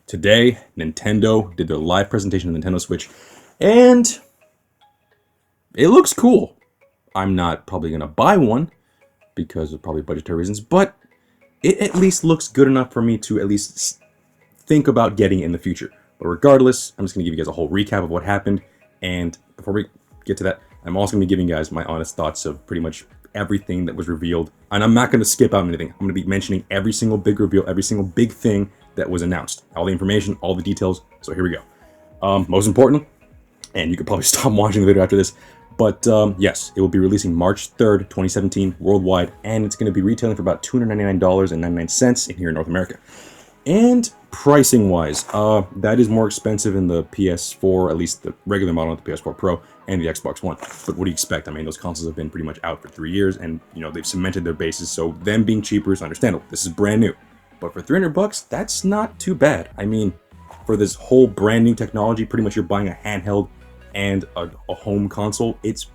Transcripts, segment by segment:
Today, Nintendo did their live presentation of the Nintendo Switch, and it looks cool. I'm not probably going to buy one, because of probably budgetary reasons, but it at least looks good enough for me to at least think about getting it in the future. But regardless, I'm just going to give you guys a whole recap of what happened, and before we get to that, I'm also going to be giving you guys my honest thoughts of pretty much everything that was revealed, and I'm not going to skip out anything. I'm going to be mentioning every single big reveal, every single big thing that was announced, all the information, all the details. So here we go. Most important, and you could probably stop watching the video after this, but yes, it will be releasing March 3rd, 2017 worldwide, and it's going to be retailing for about $299.99 in here in North America. And pricing wise, that is more expensive in the PS4, at least the regular model of the PS4 Pro and the Xbox One. But what do you expect? I mean, those consoles have been pretty much out for 3 years, and they've cemented their bases, so them being cheaper is understandable. This is brand new. But for $300, that's not too bad. I mean, for this whole brand new technology, pretty much you're buying a handheld and a home console. It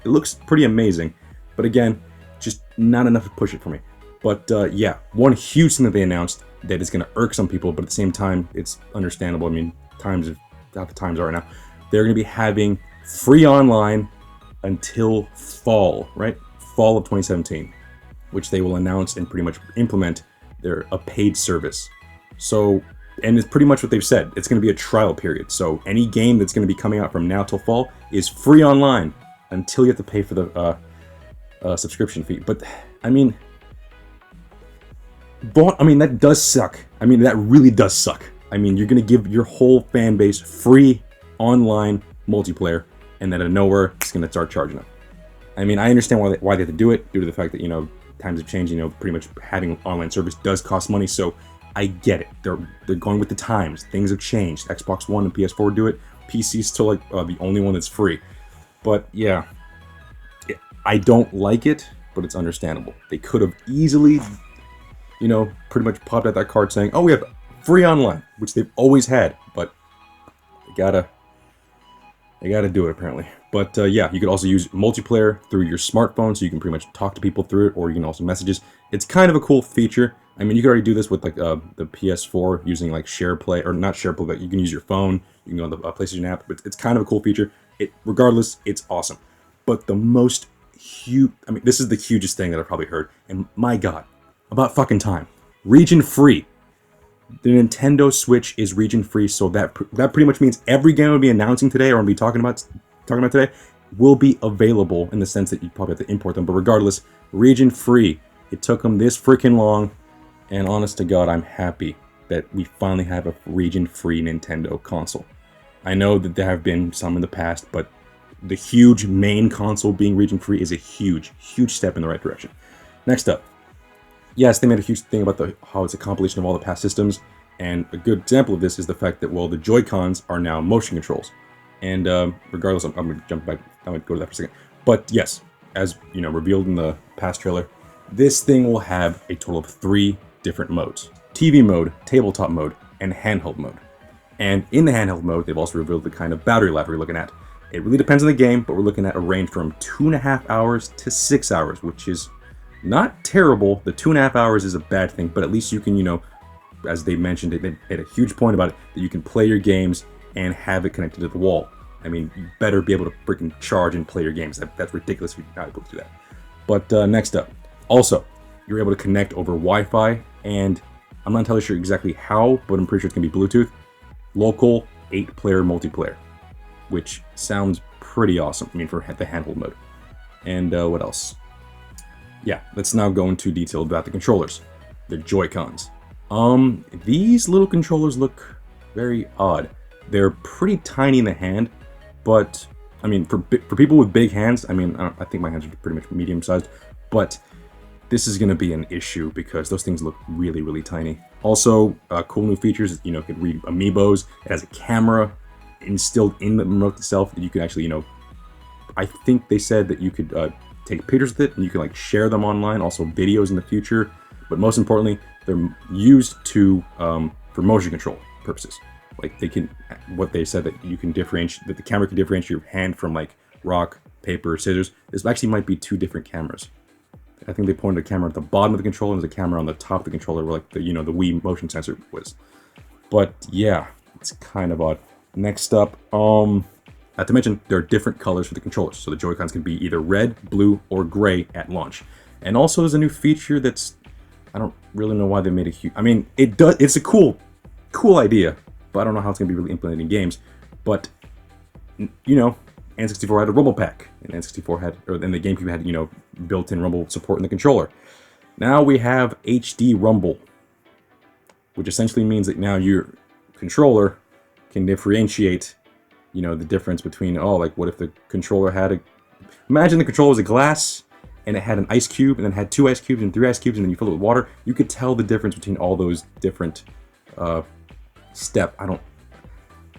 looks pretty amazing. But again, just not enough to push it for me. But yeah, one huge thing that they announced that is going to irk some people, but at the same time, it's understandable. I mean, how the times are right now. They're going to be having free online until fall, right? Fall of 2017, which they will announce and pretty much implement a paid service. So, and it's pretty much what they've said. It's going to be a trial period. So any game that's going to be coming out from now till fall is free online until you have to pay for the subscription fee. But I mean, that does suck. I mean, that really does suck. I mean, you're going to give your whole fan base free online multiplayer, and then out of nowhere, it's going to start charging them. I mean, I understand why they have to do it, due to the fact that, times have changed. Pretty much having online service does cost money, so I get it. They're going with the times. Things have changed. Xbox One and PS4 do it. PC's still like the only one that's free. But yeah, I don't like it, but it's understandable. They could have easily pretty much popped out that card saying, oh, we have free online, which they've always had, but they gotta do it apparently. But yeah, you could also use multiplayer through your smartphone, so you can pretty much talk to people through it, or you can also messages. It's kind of a cool feature. I mean, you can already do this with like the PS4 using like SharePlay, or not SharePlay, but you can use your phone. You can go on the PlayStation app, but it's kind of a cool feature. Regardless, it's awesome. But the most huge, I mean, this is the hugest thing that I've probably heard, and my God, about fucking time. Region free. The Nintendo Switch is region free, so that pretty much means every game we'll be announcing today, or we'll be talking about today, will be available, in the sense that you probably have to import them. But regardless, region free. It took them this freaking long, and honest to God, I'm happy that we finally have a region free Nintendo console. I know that there have been some in the past, but the huge main console being region free is a huge step in the right direction. Next up. Yes, they made a huge thing about how it's a compilation of all the past systems, and a good example of this is the fact that, well, the Joy-Cons are now motion controls. And regardless, I'm going to jump back, I'm going to go to that for a second. But yes, as revealed in the past trailer, this thing will have a total of 3 different modes. TV mode, tabletop mode, and handheld mode. And in the handheld mode, they've also revealed the kind of battery life we're looking at. It really depends on the game, but we're looking at a range from 2.5 hours to 6 hours, which is not terrible. The 2.5 hours is a bad thing, but at least you can, as they mentioned, they made a huge point about it, that you can play your games and have it connected to the wall. I mean, you better be able to freaking charge and play your games. That's ridiculous if you're not able to do that. But next up, also, you're able to connect over Wi-Fi, and I'm not entirely sure exactly how, but I'm pretty sure it's going to be Bluetooth. Local 8-player multiplayer, which sounds pretty awesome. I mean, for the handheld mode. And what else? Yeah, let's now go into detail about the controllers. The Joy-Cons. These little controllers look very odd. They're pretty tiny in the hand, but, I mean, for people with big hands, I mean, I think my hands are pretty much medium-sized, but this is going to be an issue because those things look really tiny. Also, cool new features, it could read amiibos. It has a camera instilled in the remote itself that you can actually, I think they said that you could take pictures with it and you can like share them online, also videos in the future. But most importantly, they're used for motion control purposes. Like what they said, that you can differentiate, that the camera can differentiate your hand from like rock, paper, scissors. This actually might be 2 different cameras. I think they pointed a camera at the bottom of the controller and there's a camera on the top of the controller where like the Wii motion sensor was. But yeah, it's kind of odd. Next up, not to mention, there are different colors for the controllers. So the Joy-Cons can be either red, blue, or gray at launch. And also there's a new feature that's, I don't really know why they made a huge, I mean, it's a cool idea, but I don't know how it's going to be really implemented in games. But, you know, N64 had a rumble pack, and N64 had, or then the GameCube had, you know, built-in rumble support in the controller. Now we have HD rumble, which essentially means that now your controller can differentiate, you know, the difference between, oh, like, what if the controller had a, imagine the controller was a glass, and it had an ice cube, and then had 2 ice cubes and 3 ice cubes, and then you fill it with water. You could tell the difference between all those different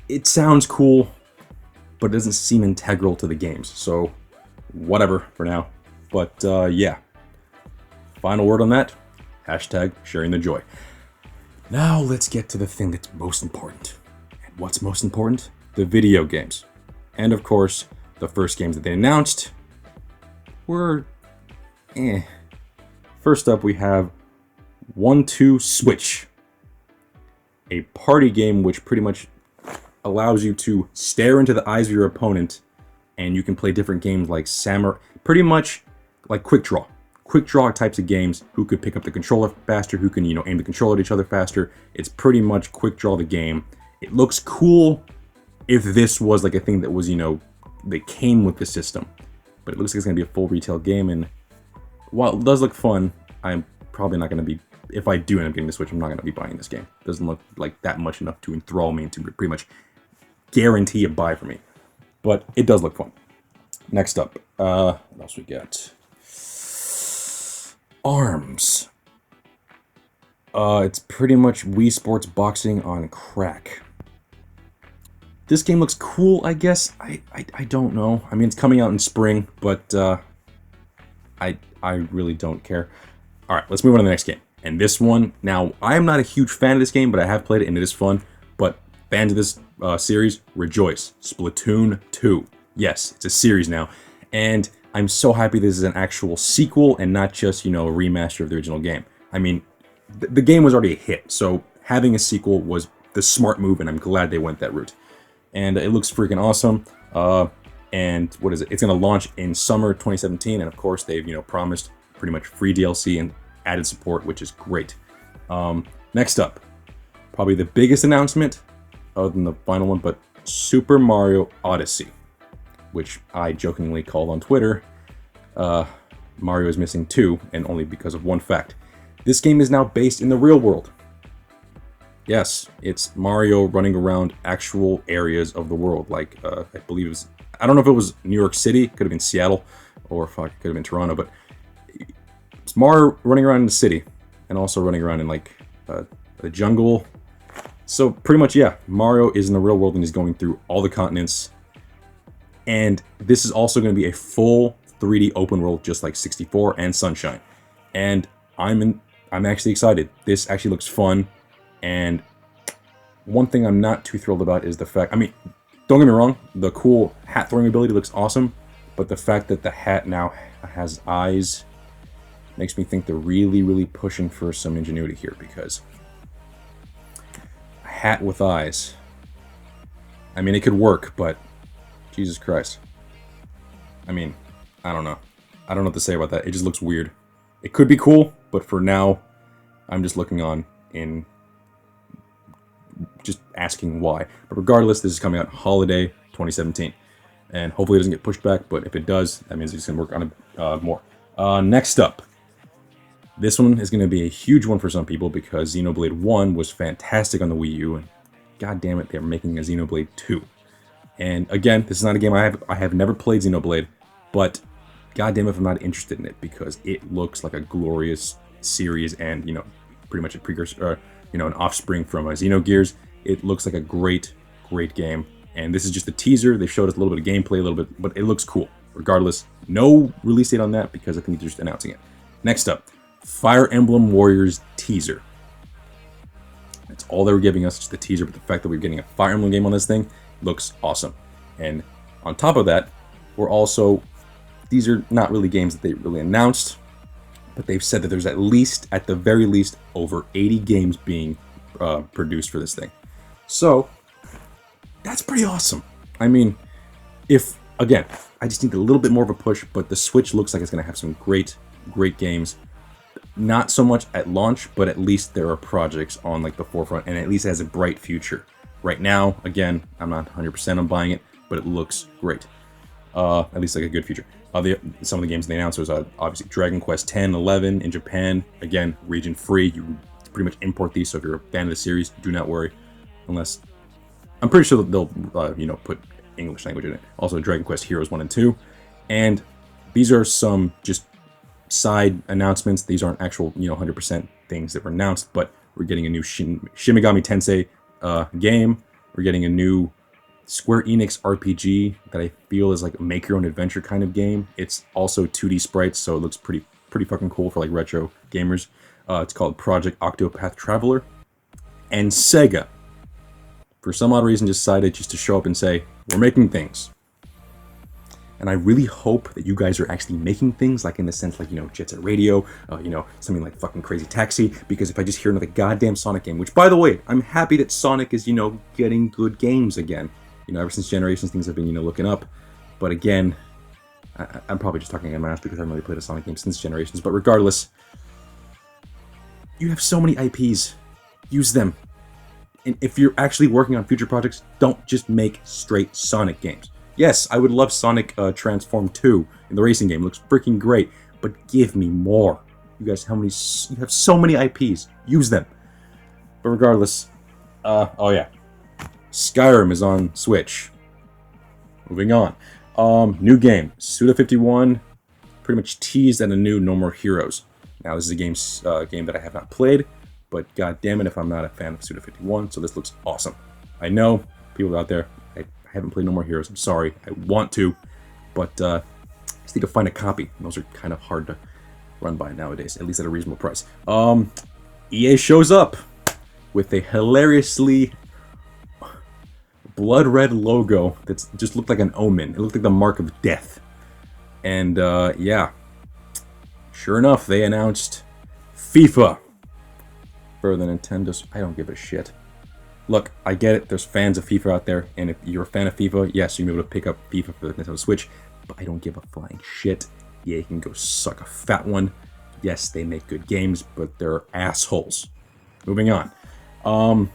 it sounds cool, but it doesn't seem integral to the games. So, whatever for now. But, yeah. Final word on that, hashtag sharing the joy. Now let's get to the thing that's most important. And what's most important? The video games. And of course, the first games that they announced were First up, we have 1-2 Switch, a party game which pretty much allows you to stare into the eyes of your opponent, and you can play different games like pretty much like Quick Draw types of games. Who could pick up the controller faster? Who can, you know, aim the controller at each other faster? It's pretty much Quick Draw the game. It looks cool if this was like a thing that was, you know, that came with the system, but it looks like it's gonna be a full retail game. And while it does look fun, I'm probably not going to be, if I do end up getting the Switch, I'm not going to be buying this game. It doesn't look like that much enough to enthrall me and to pretty much guarantee a buy for me. But it does look fun. Next up, what else we got? ARMS. It's pretty much Wii Sports Boxing on crack. This game looks cool, I guess. I don't know. I mean, it's coming out in spring, but I really don't care. Alright, let's move on to the next game. And this one, now, I'm not a huge fan of this game, but I have played it and it is fun. But fans of this series, rejoice. Splatoon 2. Yes, it's a series now. And I'm so happy this is an actual sequel and not just, you know, a remaster of the original game. I mean, the game was already a hit, so having a sequel was the smart move, and I'm glad they went that route. And it looks freaking awesome. And what is it? It's going to launch in summer 2017, and of course they've, you know, promised pretty much free DLC and added support, which is great. Next up, probably the biggest announcement, other than the final one, but Super Mario Odyssey, which I jokingly called on Twitter, Mario is missing 2, and only because of one fact. This game is now based in the real world. Yes, it's Mario running around actual areas of the world, like, I believe it was, I don't know if it was New York City, could have been Seattle, or fuck, it could have been Toronto, but it's Mario running around in the city, and also running around in, like, the jungle. So, pretty much, yeah, Mario is in the real world, and he's going through all the continents, and this is also going to be a full 3D open world, just like 64 and Sunshine. And I'm actually excited. This actually looks fun, and one thing I'm not too thrilled about is the fact, I mean, don't get me wrong, the cool hat throwing ability looks awesome, but the fact that the hat now has eyes makes me think they're really, really pushing for some ingenuity here, because a hat with eyes, I mean, it could work, but Jesus Christ. I mean, I don't know. I don't know what to say about that. It just looks weird. It could be cool, but for now, I'm just looking on in just asking why. But regardless, this is coming out holiday 2017. And hopefully it doesn't get pushed back, but if it does, that means it's going to work on it more. Next up, this one is going to be a huge one for some people because Xenoblade 1 was fantastic on the Wii U, and god damn it, they're making a Xenoblade 2. And again, this is not a game I have never played Xenoblade, but god damn it if I'm not interested in it, because it looks like a glorious series and, you know, pretty much a precursor, you know, an offspring from Xenogears. It looks like a great, great game. And this is just a teaser. They showed us a little bit of gameplay, a little bit, but it looks cool. Regardless, no release date on that because I think they're just announcing it. Next up, Fire Emblem Warriors teaser. That's all they were giving us, just the teaser, but the fact that we're getting a Fire Emblem game on this thing looks awesome. And on top of that, we're also, these are not really games that they really announced, but they've said that there's at the very least, over 80 games being produced for this thing. So, that's pretty awesome. I mean, if, again, I just need a little bit more of a push, but the Switch looks like it's going to have some great games. Not so much at launch, but at least there are projects on like the forefront, and at least it has a bright future. Right now, again, I'm not 100% on buying it, but it looks great. At least like a good future. Some of the games they announced was obviously Dragon Quest 10, 11 in Japan. Again, region free. You pretty much import these, so if you're a fan of the series, do not worry. Unless, I'm pretty sure they'll put English language in it. Also, Dragon Quest Heroes 1 and 2. And these are some just side announcements. These aren't actual, 100% things that were announced, but we're getting a new Shin Megami Tensei game. We're getting a new Square Enix RPG that I feel is like a make your own adventure kind of game. It's also 2D sprites, so it looks pretty fucking cool for like retro gamers. It's called Project Octopath Traveler. And Sega, for some odd reason, decided just to show up and say, we're making things. And I really hope that you guys are actually making things, like in the sense like, Jet Set Radio, something like fucking Crazy Taxi, because if I just hear another goddamn Sonic game, which, by the way, I'm happy that Sonic is, getting good games again. Ever since Generations, things have been, looking up. But again, I'm probably just talking in my ass because I haven't really played a Sonic game since Generations. But regardless, you have so many IPs. Use them. And if you're actually working on future projects, don't just make straight Sonic games. Yes, I would love Sonic Transform 2 in the racing game. It looks freaking great. But give me more. You guys, you have so many IPs. Use them. But regardless, oh yeah. Skyrim is on Switch. Moving on. New game. Suda51 pretty much teased at a new No More Heroes. Now, this is a game that I have not played, but god damn it if I'm not a fan of Suda51, so this looks awesome. I know, people out there, I haven't played No More Heroes. I'm sorry. I want to, but I just need to find a copy. Those are kind of hard to run by nowadays, at least at a reasonable price. EA shows up with a hilariously blood red logo that just looked like an omen. It looked like the mark of death. And yeah, sure enough, they announced FIFA for the Nintendo. I don't give a shit. Look, I get it. There's fans of FIFA out there, and if you're a fan of FIFA, yes, you'll be able to pick up FIFA for the Nintendo Switch. But I don't give a flying shit. EA can go suck a fat one. Yes, they make good games, but they're assholes. Moving on.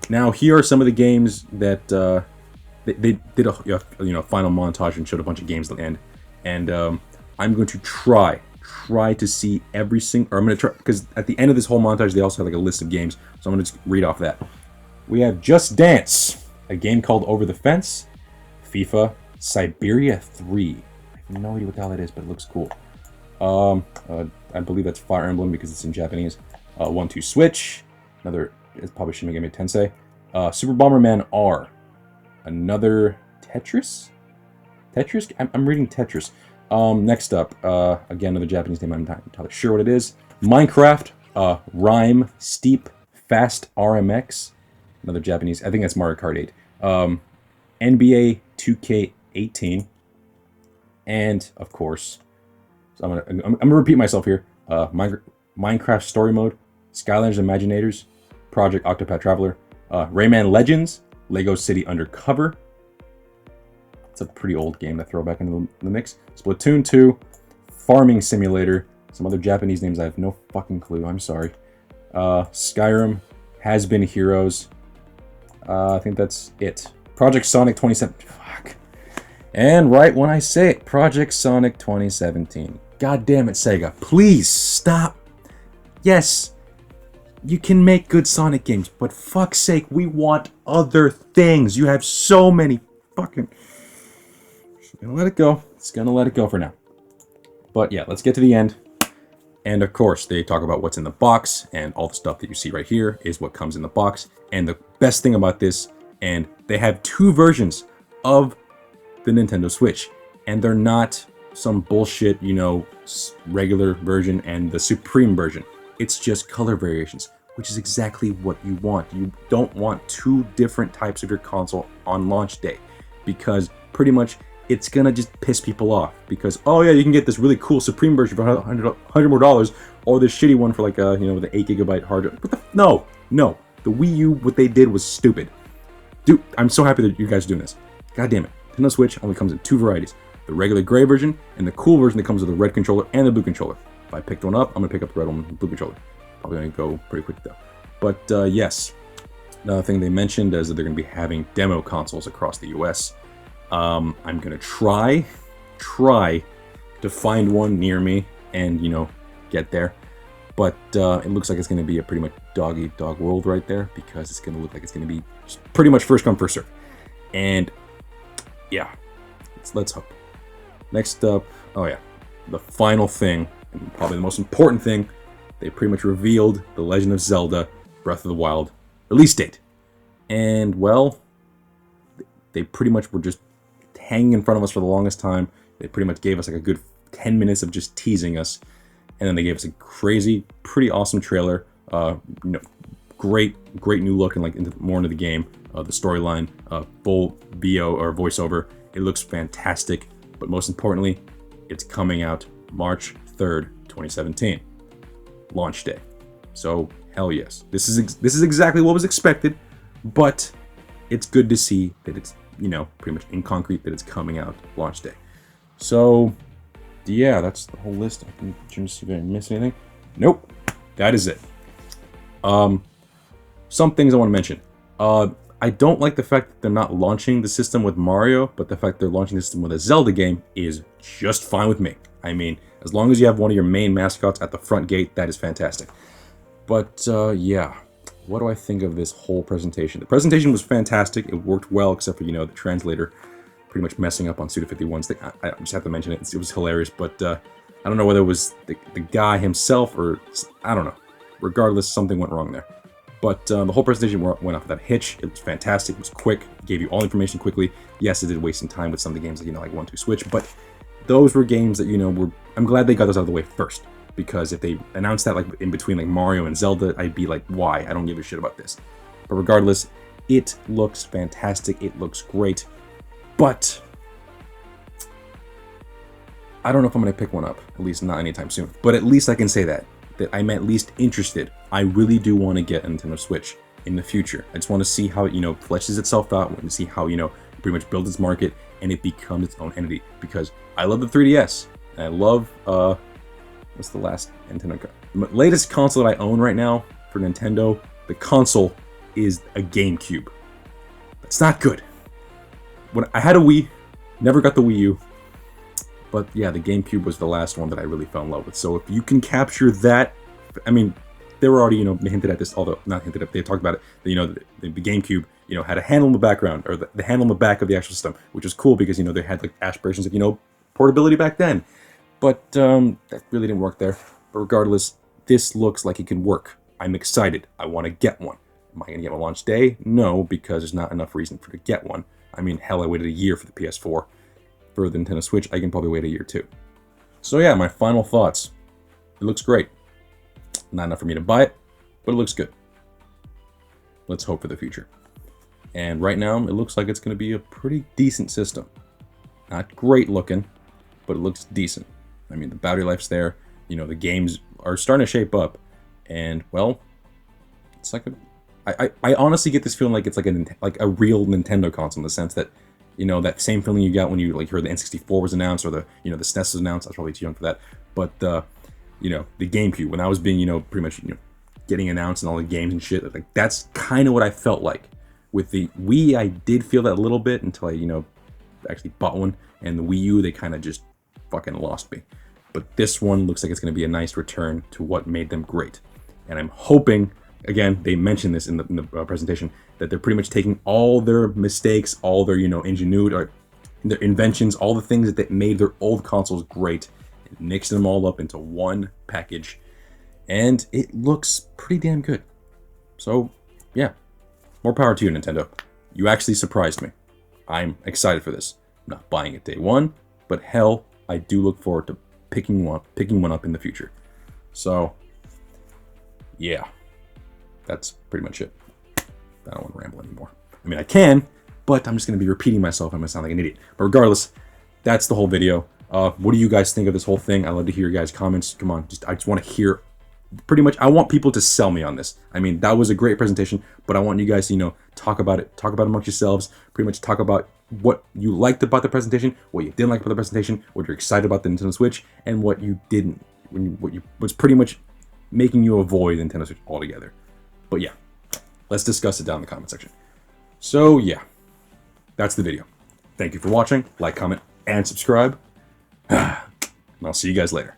Now, here are some of the games that they did a final montage and showed a bunch of games at the end. And I'm going to try to see every single... Or I'm going to try... Because at the end of this whole montage, they also have like a list of games. So I'm going to just read off that. We have Just Dance, a game called Over the Fence. FIFA, Siberia 3. I have no idea what the hell that is, but it looks cool. I believe that's Fire Emblem because it's in Japanese. 1-2 Switch. Another... It's probably Shin Megami Tensei. Super Bomberman R. Another Tetris? Tetris? I'm reading Tetris. Next up, again, another Japanese name. I'm not entirely sure what it is. Minecraft. Rhyme. Steep. Fast RMX. Another Japanese. I think that's Mario Kart 8. NBA 2K18. And, of course, so I'm gonna repeat myself here. Minecraft Story Mode. Skylanders Imaginators. Project Octopath Traveler, Rayman Legends, Lego City Undercover. It's a pretty old game to throw back into the mix. Splatoon 2, Farming Simulator, some other Japanese names I have no fucking clue, I'm sorry. Skyrim, Has Been Heroes. I think that's it. Project Sonic 2017. Fuck. And right when I say it, Project Sonic 2017. God damn it, Sega. Please stop. Yes. You can make good Sonic games, but fuck's sake, we want other things. You have so many fucking... Just gonna let it go. It's gonna let it go for now. But yeah, let's get to the end. And of course, they talk about what's in the box, and all the stuff that you see right here is what comes in the box. And the best thing about this, and they have two versions of the Nintendo Switch, and they're not some bullshit, regular version and the Supreme version. It's just color variations, which is exactly what you want. You don't want two different types of your console on launch day, because pretty much it's gonna just piss people off. Because, oh yeah, you can get this really cool Supreme version for $100 more, or this shitty one for like, with the 8 GB hard drive. No. The The Wii U, what they did was stupid. Dude, I'm so happy that you guys are doing this. God damn it. Nintendo Switch only comes in 2 varieties. The regular gray version and the cool version that comes with the red controller and the blue controller. If I picked one up, I'm going to pick up the red one and the blue controller. Probably going to go pretty quick though. But yes, another thing they mentioned is that they're going to be having demo consoles across the US. I'm going to try to find one near me and, you know, get there. But it looks like it's going to be a pretty much dog-eat-dog world right there, because it's going to look like it's going to be pretty much first come, first serve. And yeah, let's hope. Next up, oh yeah, the final thing, and probably the most important thing, they pretty much revealed The Legend of Zelda Breath of the Wild release date. And well, they pretty much were just hanging in front of us for the longest time. They pretty much gave us like a good 10 minutes of just teasing us. And then they gave us a crazy, pretty awesome trailer. You know, great new look and like more into the game. The storyline, full VO or voiceover. It looks fantastic. But most importantly, it's coming out March 3rd, 2017. Launch day. So hell yes. This is exactly what was expected. But it's good to see that it's, you know, pretty much in concrete that it's coming out launch day. So yeah, that's the whole list. I can try to see if I missed anything. Nope, that is it. Some things I want to mention. I don't like the fact that they're not launching the system with Mario, but the fact they're launching the system with a Zelda game is just fine with me. I mean, as long as you have one of your main mascots at the front gate, that is fantastic. But yeah, what do I think of this whole presentation? The presentation was fantastic. It worked well, except for, you know, the translator pretty much messing up on Suda51's thing. I just have to mention it. It was hilarious, but I don't know whether it was the guy himself or I don't know. Regardless, something went wrong there. But the whole presentation went off without a hitch. It was fantastic. It was quick. It gave you all information quickly. Yes, it did waste some time with some of the games, like, you know, like 1-2 Switch, but those were games that, you know, I'm glad they got those out of the way first. Because if they announced that like in between like Mario and Zelda, I'd be like, why? I don't give a shit about this. But regardless, it looks fantastic. It looks great. But I don't know if I'm going to pick one up. At least not anytime soon. But at least I can say that I'm at least interested. I really do want to get a Nintendo Switch in the future. I just want to see how it, you know, fleshes itself out. I want to see how, you know, it pretty much builds its market and it becomes its own entity. Because I love the 3DS. And I love, what's the last Nintendo? Latest console that I own right now for Nintendo, the console is a GameCube. That's not good. When I had a Wii, never got the Wii U. But yeah, the GameCube was the last one that I really fell in love with. So if you can capture that, I mean, they were already, you know, hinted at this, although not hinted at, they talked about it, that, you know, the GameCube, you know, had a handle in the background, or the handle in the back of the actual system, which was cool because, you know, they had like aspirations of, you know, portability back then. But that really didn't work there. But regardless, this looks like it could work. I'm excited. I want to get one. Am I going to get one launch day? No, because there's not enough reason for to get one. I mean, hell, I waited a year for the PS4. For the Nintendo Switch, I can probably wait a year too. So yeah, my final thoughts. It looks great. Not enough for me to buy it, but it looks good. Let's hope for the future. And right now, it looks like it's going to be a pretty decent system. Not great looking, but it looks decent. I mean, the battery life's there. You know, the games are starting to shape up. And, well, it's like I honestly get this feeling like it's like a real Nintendo console, in the sense that, you know, that same feeling you got when you like heard the N64 was announced, or the, you know, the SNES was announced. I was probably too young for that. But, you know, the GameCube, when I was being, you know, pretty much, you know, getting announced and all the games and shit, like that's kind of what I felt like. With the Wii, I did feel that a little bit until I, you know, actually bought one. And the Wii U, they kind of just fucking lost me. But this one looks like it's going to be a nice return to what made them great. And I'm hoping, again, they mentioned this in the presentation, that they're pretty much taking all their mistakes, all their, you know, ingenuity, or their inventions, all the things that made their old consoles great, and mixing them all up into one package. And it looks pretty damn good. So, yeah. More power to you, Nintendo. You actually surprised me. I'm excited for this. I'm not buying it day one, but hell, I do look forward to picking one up in the future. So, yeah. That's pretty much it. I don't want to ramble anymore. I mean, I can, but I'm just going to be repeating myself. I'm going to sound like an idiot. But regardless, that's the whole video. What do you guys think of this whole thing? I'd love to hear your guys' comments. Come on, I just want to hear pretty much, I want people to sell me on this. I mean, that was a great presentation, but I want you guys to, you know, talk about it amongst yourselves, pretty much talk about what you liked about the presentation, what you didn't like about the presentation, what you're excited about the Nintendo Switch, and what you didn't, what's pretty much making you avoid the Nintendo Switch altogether. But yeah, let's discuss it down in the comment section. So yeah, that's the video. Thank you for watching. Like, comment, and subscribe. And I'll see you guys later.